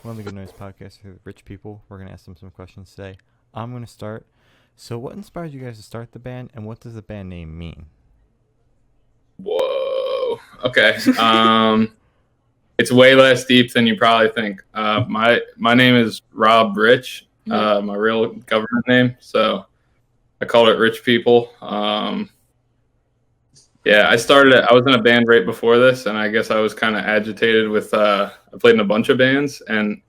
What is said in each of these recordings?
One of the Good Noise Podcast for rich people. We're going to ask them some questions today. I'm going to start. So what inspired you guys to start the band, and what does the band name mean? Whoa. Okay. It's way less deep than you probably think. My name is Rob Rich, my real government name. So I called it Rich People. Yeah, I was in a band right before this, and I guess I was kind of agitated with, I played in a bunch of bands, and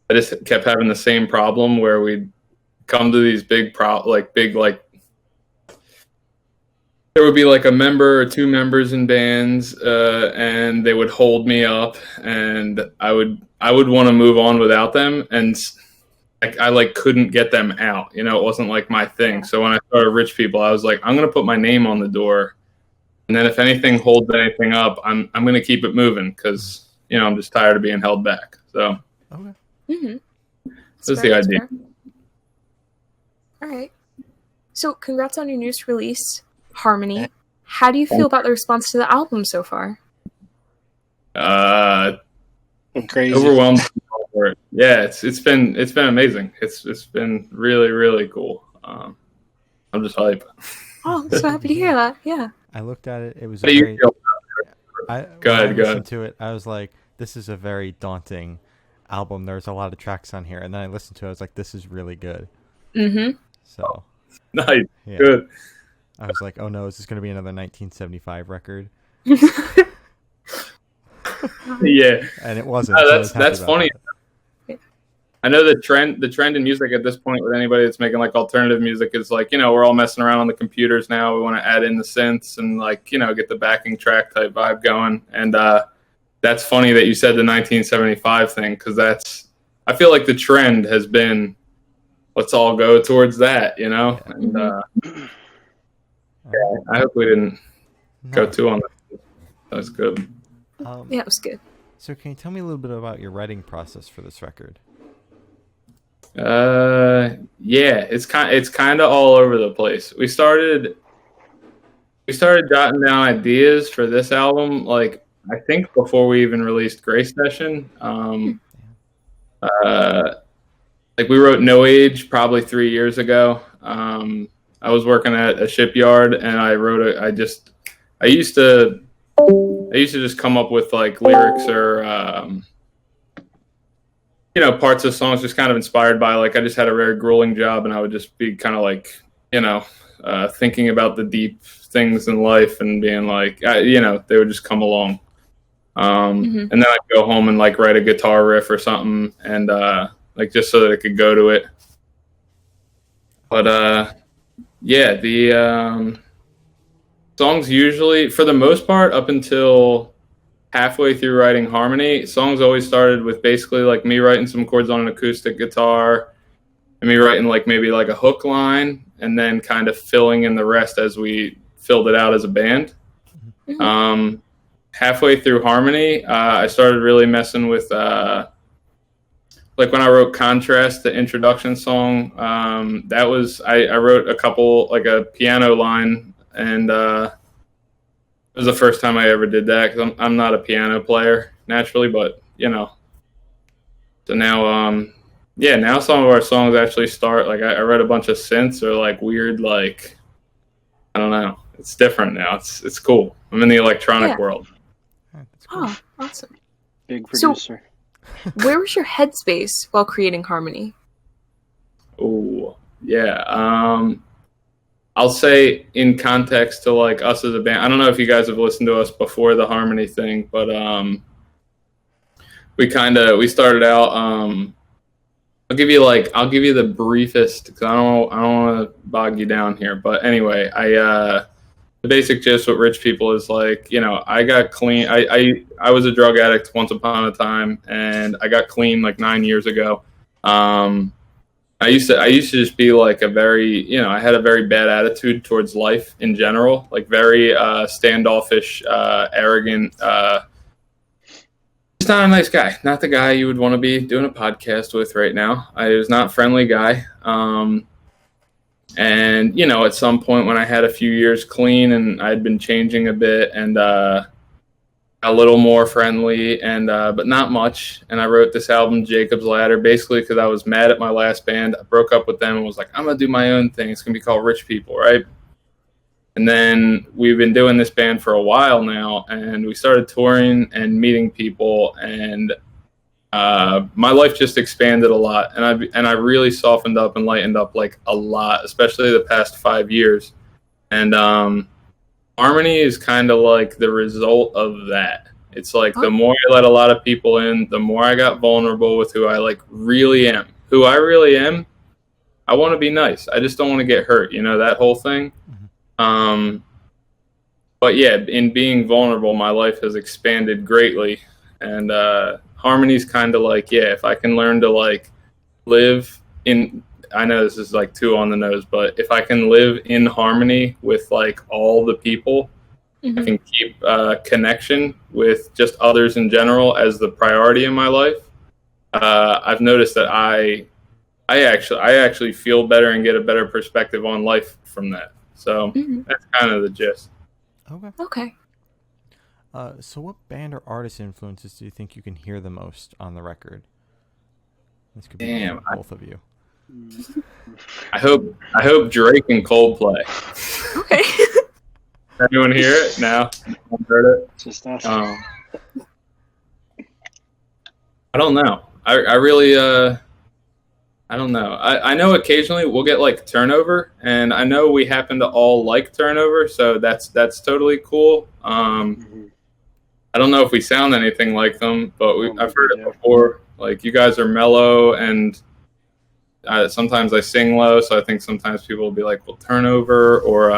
I just kept having the same problem where we'd come to these there would be like a member or two members in bands, and they would hold me up, and I would want to move on without them, and I couldn't get them out. It wasn't like my thing. So when I started Rich People, I was like, I'm gonna put my name on the door, and then if anything holds anything up, I'm gonna keep it moving because I'm just tired of being held back. So Okay. That's the idea. Fair. All right. So congrats on your newest release, Harmony. How do you feel about the response to the album so far? Crazy. Overwhelmed. Yeah, it's been amazing. It's been really, really cool. I'm just hype. Oh, I'm so happy to hear that. Yeah. I looked at it. It was How do you feel? Go when I ahead. listened to it, I was like, this is a very daunting album. There's a lot of tracks on here. And then I listened to it. I was like, this is really good. Mm-hmm. So, Nice. yeah. Good. I was like, oh no, is this going to be another 1975 record? Yeah. And it wasn't. No, so I was happy that's about funny. that. I know the trend in music at this point with anybody that's making like alternative music is like, we're all messing around on the computers now. We want to add in the synths and get the backing track type vibe going. And that's funny that you said the 1975 thing, because I feel like the trend has been, let's all go towards that, And I hope we didn't go too on that. That was good. Yeah, it was good. So can you tell me a little bit about your writing process for this record? Yeah, it's kind of all over the place. We started jotting down ideas for this album, like I think before we even released Gray Session. We wrote No Age probably 3 years ago. I was working at a shipyard, and I used to just come up with like lyrics or parts of songs just kind of inspired by I just had a very grueling job, and I would just be kind of thinking about the deep things in life and being they would just come along. And then I'd go home and write a guitar riff or something, and just so that I could go to it. But yeah, the songs usually, for the most part, up until halfway through writing Harmony, songs always started with basically me writing some chords on an acoustic guitar and me writing maybe a hook line, and then kind of filling in the rest as we filled it out as a band. Halfway through Harmony, I started really messing with when I wrote Contrast, the introduction song. That was I wrote a couple, a piano line, and it was the first time I ever did that, because I'm not a piano player naturally, but so now now some of our songs actually start I wrote a bunch of synths or weird I don't know, it's different now. It's cool. I'm in the electronic world. That's cool. Oh, awesome. Big producer. Where was your headspace while creating Harmony? Oh, yeah. I'll say in context to us as a band, I don't know if you guys have listened to us before the Harmony thing, but we started out. I'll give you the briefest, because I don't want to bog you down here. But anyway, the basic gist with Rich People is I got clean. I was a drug addict once upon a time, and I got clean 9 years ago. I used to just be a very, I had a very bad attitude towards life in general, very standoffish, arrogant, just not a nice guy. Not the guy you would want to be doing a podcast with right now. I was not a friendly guy. And, at some point when I had a few years clean and I'd been changing a bit, and I a little more friendly, and but not much. And I wrote this album, Jacob's Ladder, basically because I was mad at my last band. I broke up with them and was like, I'm gonna do my own thing. It's gonna be called Rich People, right? And then we've been doing this band for a while now, and we started touring and meeting people, and my life just expanded a lot, and I really softened up and lightened up like a lot, especially the past 5 years. And Harmony is kind of like the result of that. It's like the more I let a lot of people in, the more I got vulnerable with who I like really am. Who I really am, I want to be nice. I just don't want to get hurt, you know, that whole thing. But yeah, in being vulnerable, my life has expanded greatly. And Harmony's kind of like, yeah, if I can learn to like live in, I know this is like too on the nose, but if I can live in harmony with like all the people, I can keep connection with just others in general as the priority in my life. I've noticed that I actually feel better and get a better perspective on life from that. So that's kind of the gist. Okay. So what band or artist influences do you think you can hear the most on the record? This could be both of you. I hope Drake and Coldplay. Okay. Anyone hear it? No? I've heard it? Just us. I don't know. I really I don't know. I know occasionally we'll get like Turnover, and I know we happen to all like Turnover, so that's totally cool. I don't know if we sound anything like them, but I've heard it before. Like, you guys are mellow, and sometimes I sing low, so I think sometimes people will be like, well, Turnover, or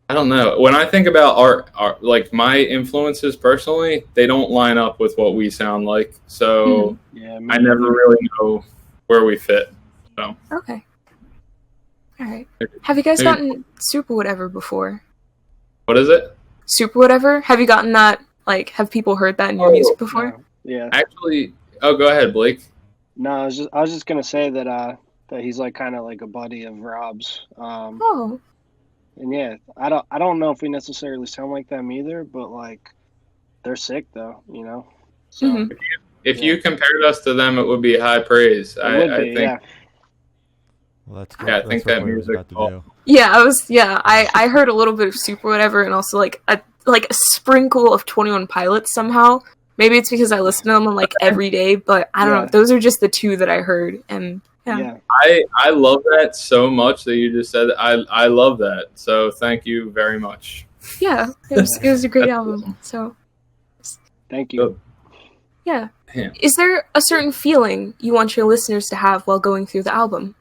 I don't know. When I think about art, like my influences personally, they don't line up with what we sound like. So I never really know where we fit. So Okay. All right. Have you guys gotten Super Whatever before? What is it? Super Whatever? Have you gotten that? Like, have people heard that in your music before? No. Yeah. Actually, go ahead, Blake. No, I was just gonna say that he's like kind of like a buddy of Rob's. And yeah, I don't know if we necessarily sound like them either, but like they're sick though, you know. So if you compared us to them, it would be high praise. I think. Yeah. Well, that's good. Yeah, I think that music. I heard a little bit of Super Whatever, and also like a sprinkle of 21 Pilots somehow. Maybe it's because I listen to them like every day, but I don't know. Those are just the two that I heard, and yeah. I love that so much that you just said. I love that. So thank you very much. Yeah, it was a great album. So thank you. Yeah. Is there a certain feeling you want your listeners to have while going through the album?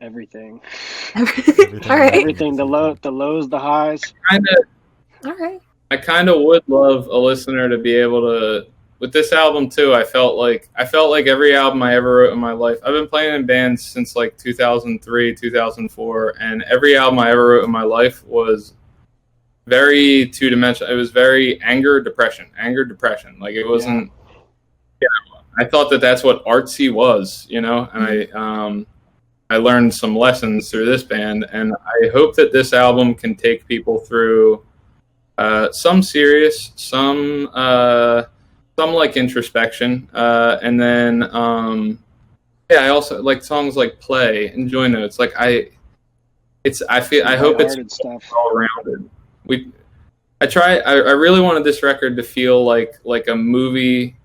Everything. All right. Everything. The lows, the highs. All right. I kind of would love a listener to be able to. With this album too, I felt like every album I ever wrote in my life. I've been playing in bands since like 2003, 2004, and every album I ever wrote in my life was very two-dimensional. It was very anger, depression. Like, it wasn't. Yeah. I thought that's what artsy was, you know, and I learned some lessons through this band, and I hope that this album can take people through some serious, some like introspection, and then I also like songs like Play and Joy Notes. Like I hope it's all rounded. I really wanted this record to feel like a movie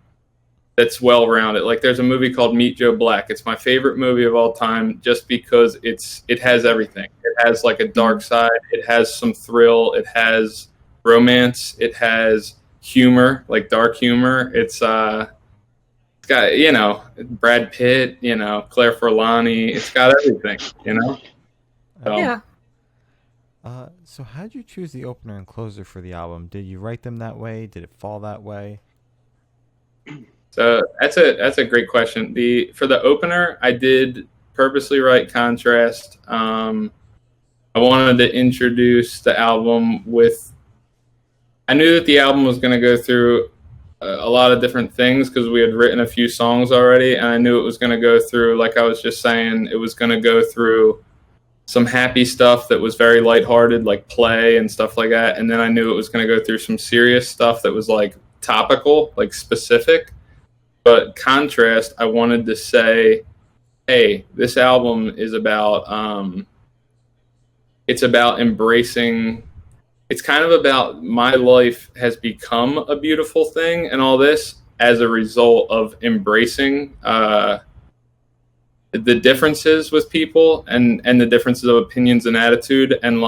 that's well rounded. Like, there's a movie called Meet Joe Black. It's my favorite movie of all time, just because it has everything. It has like a dark side. It has some thrill. It has romance. It has humor, like dark humor. It's got, you know, Brad Pitt, you know, Claire Forlani. It's got everything, you know. So. Yeah. So how did you choose the opener and closer for the album? Did you write them that way? Did it fall that way? So that's a great question. For the opener, I did purposely write Contrast. I wanted to introduce the album with. I knew that the album was going to go through a lot of different things because we had written a few songs already, and I knew it was going to go through, like I was just saying, it was going to go through some happy stuff that was very lighthearted, like Play and stuff like that. And then I knew it was going to go through some serious stuff that was like topical, like specific. But contrast, I wanted to say, hey, this album is about, it's about embracing, it's kind of about my life has become a beautiful thing and all this as a result of embracing the differences with people and the differences of opinions and attitude and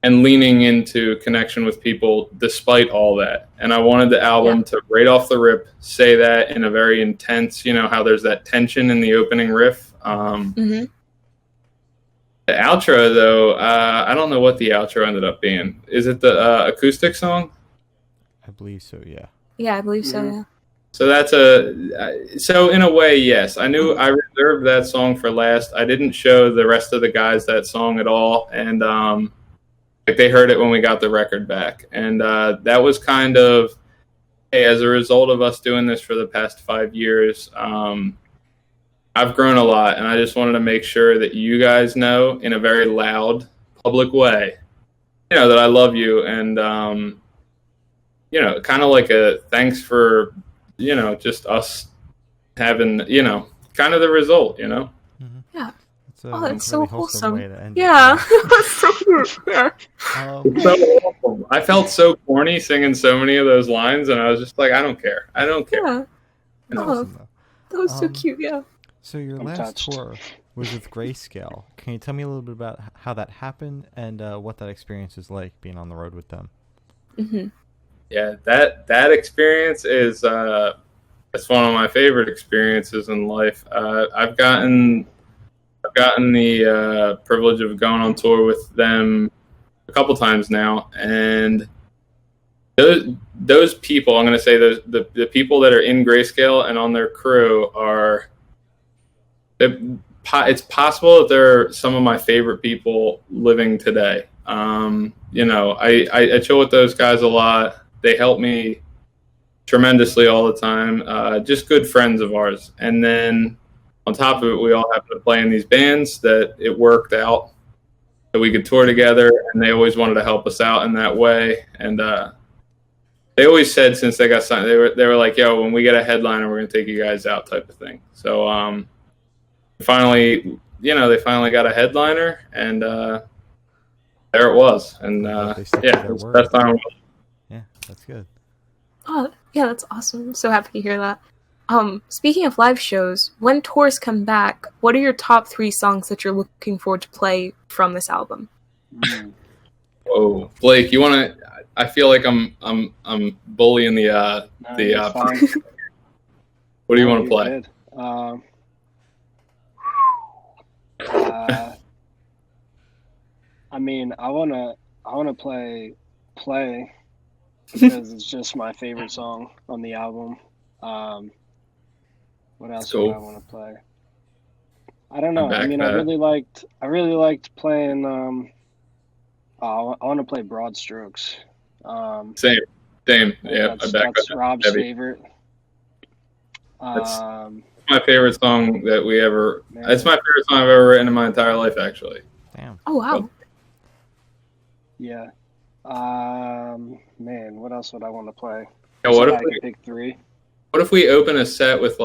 leaning into connection with people despite all that. And I wanted the album to right off the rip say that in a very intense, how there's that tension in the opening riff. The outro, though, I don't know what the outro ended up being. Is it the acoustic song? I believe so, yeah. Yeah, I believe so, yeah. So that's so in a way, yes. I knew I reserved that song for last. I didn't show the rest of the guys that song at all. And they heard it when we got the record back. And that was kind of, hey, as a result of us doing this for the past 5 years, I've grown a lot. And I just wanted to make sure that you guys know in a very loud, public way, that I love you. And, kind of like a thanks for, just us having, kind of the result, Mm-hmm. Yeah. That's so really wholesome. Way to end yeah. That's so cute. Yeah. So awesome. I felt so corny singing so many of those lines, and I was just like, I don't care. Yeah. Awesome, that was so cute, yeah. So your last tour was with Grayscale. Can you tell me a little bit about how that happened and what that experience is like being on the road with them? Mm-hmm. Yeah, that experience is it's one of my favorite experiences in life. I've gotten the privilege of going on tour with them a couple times now, and those people, I'm going to say the people that are in Grayscale and on their crew are. It's possible that they're some of my favorite people living today. I chill with those guys a lot. They help me tremendously all the time. Just good friends of ours. And then on top of it, we all happen to play in these bands that it worked out that we could tour together, and they always wanted to help us out in that way. And they always said since they got signed, they were like, yo, when we get a headliner, we're going to take you guys out type of thing. So finally, they finally got a headliner, and there it was. And that's time. Yeah, that's good. Oh, yeah, that's awesome. I'm so happy to hear that. Speaking of live shows, when tours come back, what are your top 3 songs that you're looking forward to play from this album? Whoa, Blake, you want to? I feel like I'm bullying the. What do you want to play? I mean, I wanna play because it's just my favorite song on the album. What else do I want to play? I don't know. I mean, I really liked playing. I want to play Broad Strokes. Same. Yeah, that's Rob's favorite. That's my favorite song that we ever. Man. It's my favorite song I've ever written in my entire life, actually. Damn. Oh wow. Yeah. Man, what else would I want to play? Yeah, what if I could pick 3? What if we open a set with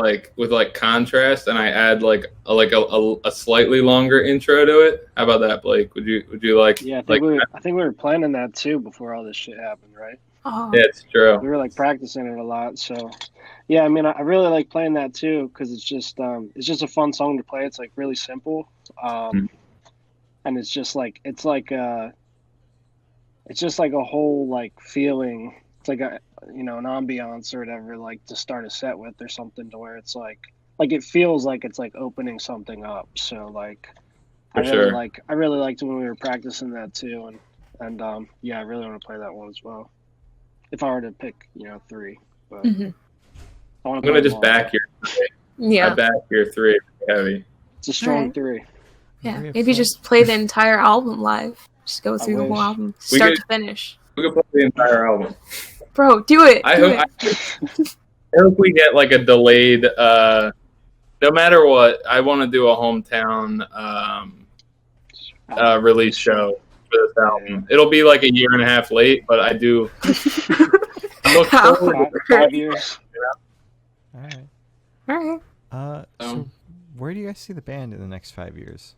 contrast, and I add a slightly longer intro to it? How about that, Blake? Would you like? Yeah, I think we were planning that too before all this shit happened, right? Oh. Yeah, it's true. We were practicing it a lot, so yeah. I mean, I really like playing that too because it's just a fun song to play. It's really simple, and it's just it's just a whole feeling. It's an ambiance or whatever, to start a set with or something, to where it's it feels like it's opening something up. So I really liked when we were practicing that too, and yeah, I really want to play that one as well. If I were to pick 3, but I'm gonna just back your 3. Yeah, I back your 3 heavy. It's a strong 3. Yeah, maybe just play the entire album live. Just go through the whole album, start to finish. We could play the entire album. Bro, do it. I hope we get a delayed. No matter what, I want to do a hometown release show for this album. It'll be like a year and a half late, but I do. Look forward to 5 years. All right. All right. So where do you guys see the band in the next 5 years?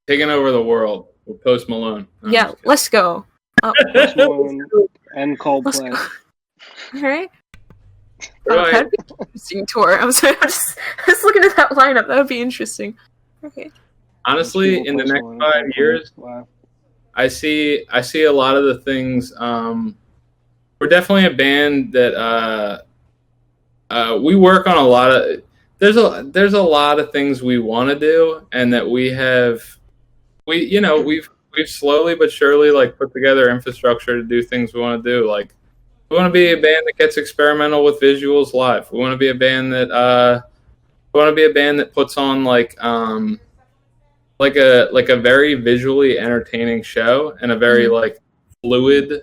Taking over the world with Post Malone. Yeah, let's go. Post Malone and Coldplay. All right. Right. That'd be an interesting tour. I'm sorry. I was looking at that lineup. That would be interesting. Okay. Honestly, in the next 5 years, wow. I see a lot of the things. We're definitely a band that we work on a lot of. There's a lot of things we want to do, and that we've slowly but surely like put together infrastructure to do things we want to do. Like we want to be a band that gets experimental with visuals live. We want to be a band that puts on like a very visually entertaining show and a very like fluid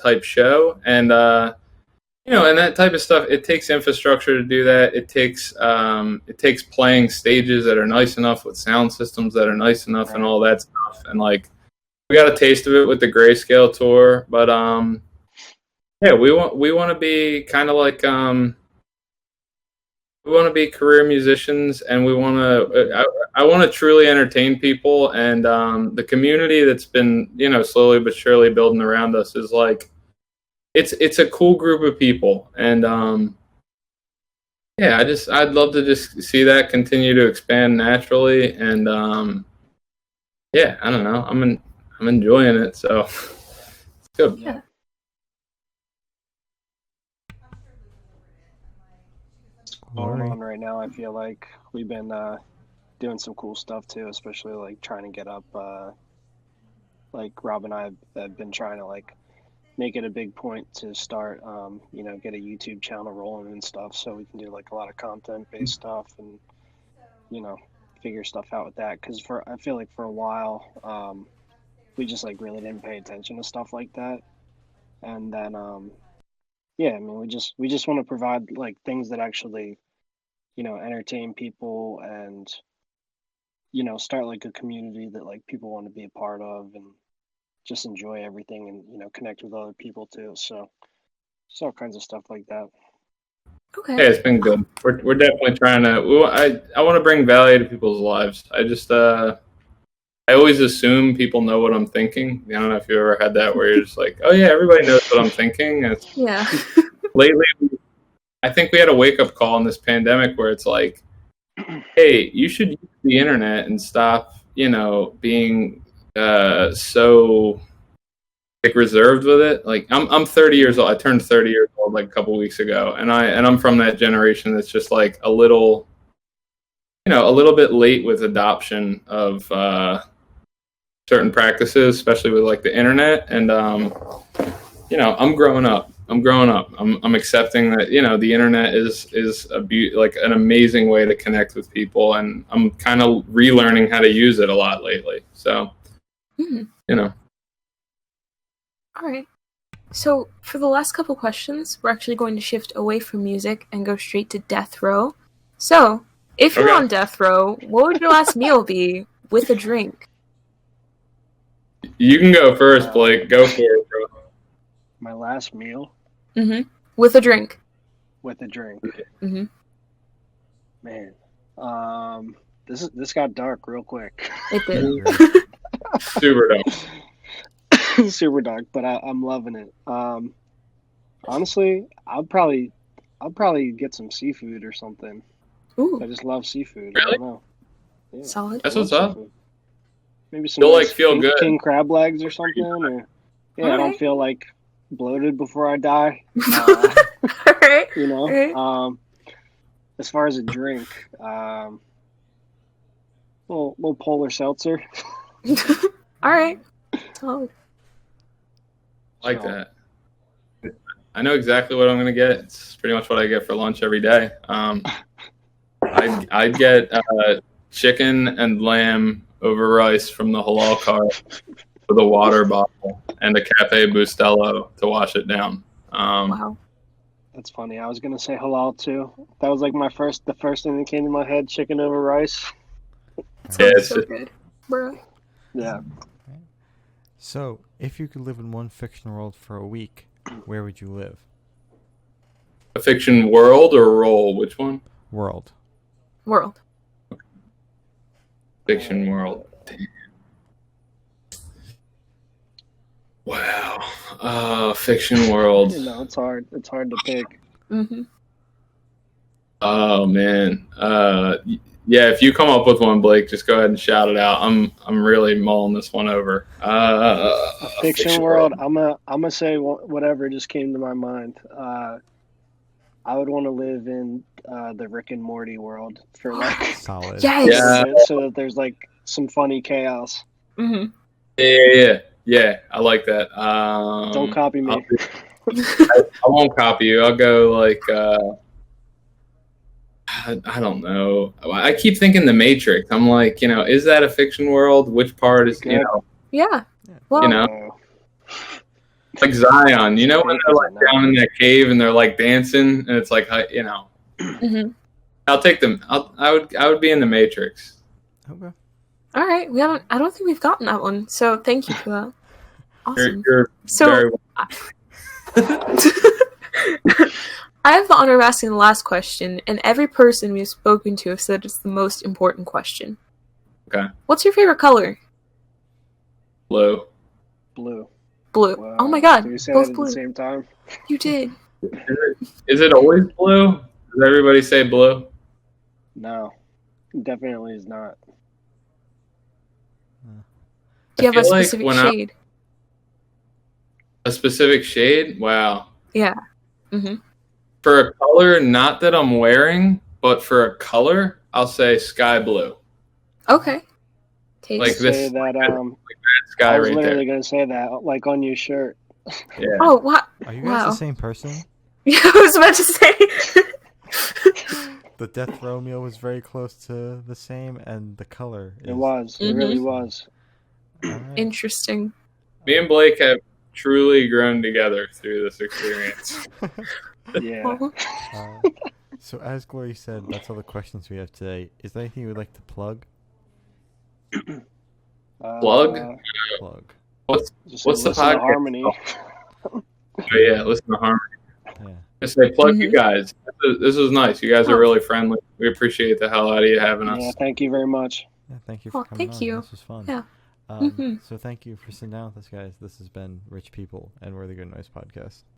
type show, and and that type of stuff. It takes infrastructure to do that. It takes playing stages that are nice enough with sound systems that are nice enough and all that stuff. And like we got a taste of it with the Grayscale tour, but we want to be kind of like we want to be career musicians, and I want to truly entertain people, and the community that's been slowly but surely building around us is like it's a cool group of people, and I'd love to just see that continue to expand naturally, and I don't know, I'm enjoying it, so it's good. Yeah. Going on right now, I feel like we've been doing some cool stuff too, especially like trying to get up like Rob and I have been trying to like make it a big point to start get a YouTube channel rolling and stuff, so we can do like a lot of content based stuff and figure stuff out with that, because I feel like for a while we just like really didn't pay attention to stuff like that, and then we just want to provide like things that actually entertain people, and start like a community that like people want to be a part of and just enjoy everything, and connect with other people too. So just all kinds of stuff like that. Okay. Yeah, it's been good. We're definitely trying to. I want to bring value to people's lives. I just I always assume people know what I'm thinking. I don't know if you ever had that where you're just like, oh yeah, everybody knows what I'm thinking. Yeah. Lately, I think we had a wake-up call in this pandemic where it's like, hey, you should use the internet and stop, being so like reserved with it. Like I'm 30 years old. I turned 30 years old like a couple weeks ago, and I'm from that generation that's just like a little bit late with adoption of certain practices, especially with like the internet. And I'm growing up. I'm accepting that the internet is like an amazing way to connect with people, and I'm kind of relearning how to use it a lot lately. So, All right. So for the last couple questions, we're actually going to shift away from music and go straight to death row. So if you're on death row, what would your last meal be with a drink? You can go first, Blake. Go for it, bro. My last meal? Mm-hmm. With a drink. With a drink. Mm-hmm. Man. This got dark real quick. It did. Super dark. Super dark, but I'm loving it. Honestly, I'll probably get some seafood or something. Ooh. I just love seafood. Really? I don't know. Yeah. Solid. That's what's up. Maybe some You'll like feel good. king crab legs or something. Or, yeah, I don't feel like bloated before I die. All right. All right. As far as a drink, little polar seltzer. All right. Solid. Like that. I know exactly what I'm going to get. It's pretty much what I get for lunch every day. I'd get chicken and lamb over rice from the halal cart with a water bottle and a Cafe Bustelo to wash it down. Wow. That's funny. I was going to say halal too. That was like the first thing that came to my head, chicken over rice. Sounds so good. Bro. Yeah. So, if you could live in one fiction world for a week, where would you live? A fiction world or role? Which one? World. World. Fiction world. Damn. Wow. Fiction world. No, it's hard. It's hard to pick. Mm-hmm. Oh man. Yeah, if you come up with one, Blake, just go ahead and shout it out. I'm really mulling this one over. A fiction world. I'm gonna say whatever just came to my mind. I would want to live in the Rick and Morty world for like Solid. Yes. Yeah. so that there's like some funny chaos. Mm-hmm. Yeah. I like that. Don't copy me. I won't copy you. I'll go like I don't know. I keep thinking The Matrix. I'm like, is that a fiction world? Which part is, Yeah. Well, like Zion. When they're like down in that cave and they're like dancing and it's like, Mm-hmm. I'll take them. I would be in The Matrix. Okay. All right. I don't think we've gotten that one. So thank you for that. Awesome. You're So very I have the honor of asking the last question, and every person we've spoken to have said it's the most important question. Okay. What's your favorite color? blue. Blue. Blue. Wow. Oh my god. Did we say Both that at blue. the same time? You did. Is it always blue? Does everybody say blue? No, definitely is not. Do you have a feel like specific when shade? A specific shade? Wow. Yeah. Mm-hmm. For a color, not that I'm wearing, but for a color, I'll say sky blue. Okay. Taste. Like this Say that. Sky I was right literally there. gonna say that, like on your shirt. Yeah. Oh, what? Are you guys Wow. the same person? Yeah, I was about to say. The Death Row meal was very close to the same, and the color is... It was. It Mhm. really was. Alright. Interesting. Me and Blake have truly grown together through this experience. Yeah. Oh. So as Glory said, that's all the questions we have today. Is there anything you would like to plug? Plug? Plug. What's Just What's the listen to podcast? Harmony. Oh, yeah, listen to Harmony. Yeah. Just say plug you Mhm. guys. This was nice. You guys are really friendly. We appreciate the hell out of you having us. Yeah, thank you very much. Yeah, thank you for Oh, coming thank on. you. This was fun. Yeah. Mhm. So thank you for sitting down with us, guys. This has been Rich People, and we're the Good Noise Podcast.